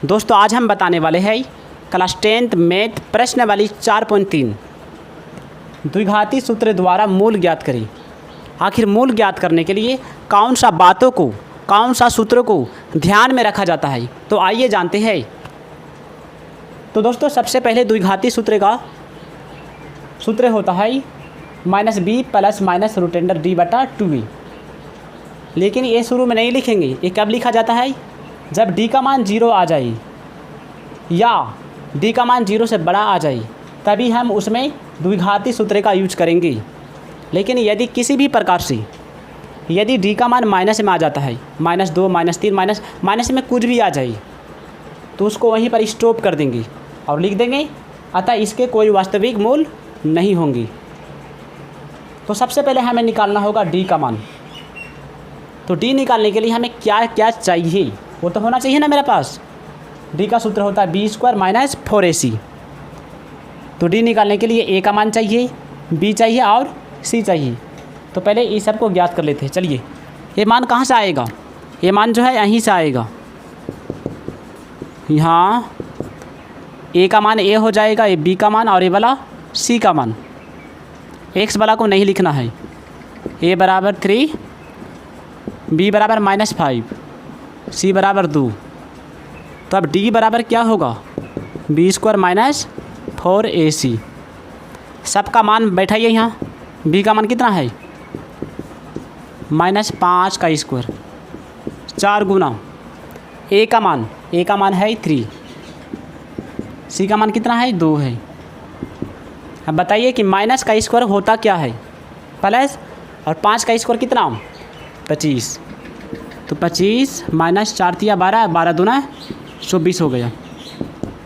दोस्तों आज हम बताने वाले हैं क्लास 10th मैथ प्रश्नावली 4.3 द्विघाती सूत्र द्वारा मूल ज्ञात करें। आखिर मूल ज्ञात करने के लिए कौन सा सूत्रों को ध्यान में रखा जाता है, तो आइए जानते हैं। तो दोस्तों सबसे पहले द्विघाती सूत्र का सूत्र होता है -b plus minus root under d बटा 2a। लेकिन ये शुरू में नहीं लिखेंगे, ये कब लिखा जाता है? जब d का मान 0 आ जाए या d का मान 0 से बड़ा आ जाए, तभी हम उसमें द्विघाती सूत्र का यूज करेंगे। लेकिन यदि किसी भी प्रकार से यदि d का मान माइनस में आ जाता है, -2 -3 माइनस में कुछ भी आ जाए, तो उसको वहीं पर स्टॉप कर देंगे और लिख देंगे अतः इसके कोई वास्तविक मूल नहीं होंगे। तो सबसे पहले हमें निकालना होगा d का मान। तो d निकालने के लिए हमें क्या क्या चाहिए, वो तो होना चाहिए ना मेरे पास। d का सूत्र होता है b² माइनस 4ac। तो d निकालने के लिए a का मान चाहिए, b चाहिए और c चाहिए। तो पहले इस सब को ज्ञात कर लेते हैं। चलिए, ये मान कहाँ से आएगा? ये मान जो है यहीं से आएगा। यहाँ a का मान a हो जाएगा, ये b का मान और ये वाला c का मान। x वाला को नहीं लिखना है। a बराबर 3, b बराबर -5, c बराबर 2। तो अब d बराबर क्या होगा? b² minus 4ac। सबका मान बैठाइए यहाँ। b का मान कितना है? -5 का स्क्वायर 4 गुना a का मान है 3, c का मान कितना है? 2 है। अब बताइए कि माइनस का स्क्वायर होता क्या है? प्लस, और 5 का स्क्वायर कितना? 25। तो 25 माइनस 4 तिया 12, 12 दूना 24 हो गया।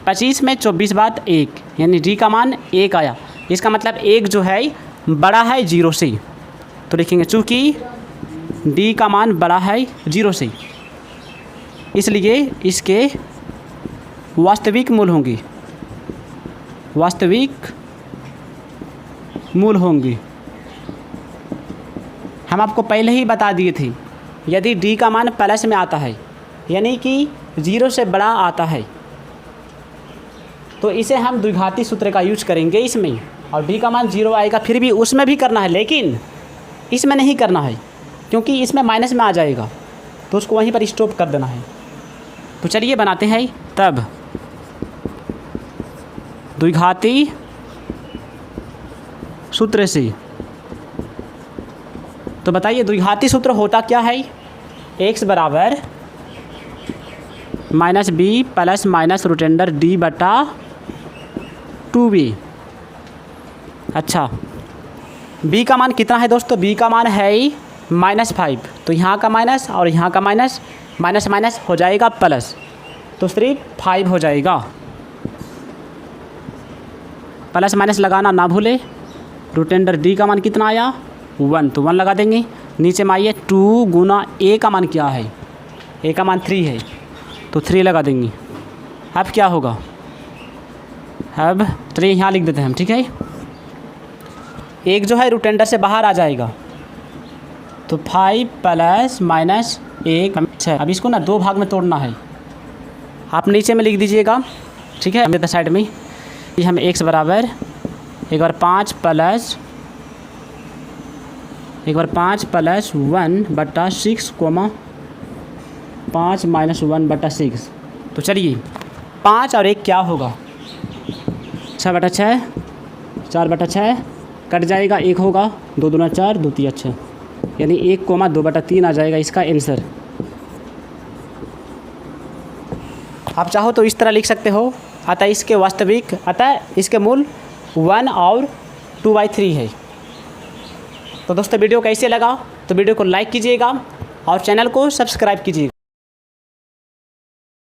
25 में 24 बात 1, यानी d का मान 1 आया। इसका मतलब 1 जो है बड़ा है 0 से। तो लिखेंगे चूँकि d का मान बड़ा है 0 से, इसलिए इसके वास्तविक मूल होंगे। हम आपको पहले ही बता दिए थे, यदि d का मान प्लस में आता है, यानी कि 0 से बड़ा आता है, तो इसे हम द्विघाती सूत्र का यूज करेंगे इसमें। और d का मान 0 आएगा, फिर भी उसमें भी करना है, लेकिन इसमें नहीं करना है, क्योंकि इसमें माइनस में आ जाएगा, तो उसको वहीं पर स्टॉप कर देना है। तो चलिए बनाते हैं तब द्विघाती सूत्र से। तो बताइए द्विघाती सूत्र होता क्या है? x बराबर -b plus minus root under d बटा 2b। अच्छा, b का मान कितना है दोस्तों? b का मान है -5। तो यहाँ का माइनस और यहाँ का माइनस माइनस हो जाएगा प्लस, तो सिर्फ 5 हो जाएगा। प्लस माइनस लगाना ना भूले। रूट अंडर d का मान कितना आया? 1, तो 1 लगा देंगे। नीचे में आइए 2 गुना a का मान क्या है? a का मान 3 है, तो 3 लगा देंगे। अब क्या होगा? अब 3 यहाँ लिख देते हैं हम, ठीक है। एक जो है रूट अंडर से बाहर आ जाएगा, तो 5 प्लस माइनस 1 6। अब इसको ना 2 भाग में तोड़ना है, आप नीचे में लिख दीजिएगा, ठीक है। हम साइड में हम x बराबर एक बार 5 प्लस 1 बटा 6 कोमा 5 माइनस 1 बटा 6। तो चलिए 5 और 1 क्या होगा? 6 बटा 6, 4 बटा 6 कट जाएगा, 1 होगा, 2 दूना 4, 2 तिया 6, यानी 1 कोमा 2 बटा 3 आ जाएगा इसका आंसर। आप चाहो तो इस तरह लिख सकते हो। अतः इसके मूल 1 और 2/3 है। तो दोस्तों वीडियो कैसे लगा? तो वीडियो को लाइक कीजिएगा और चैनल को सब्सक्राइब कीजिएगा।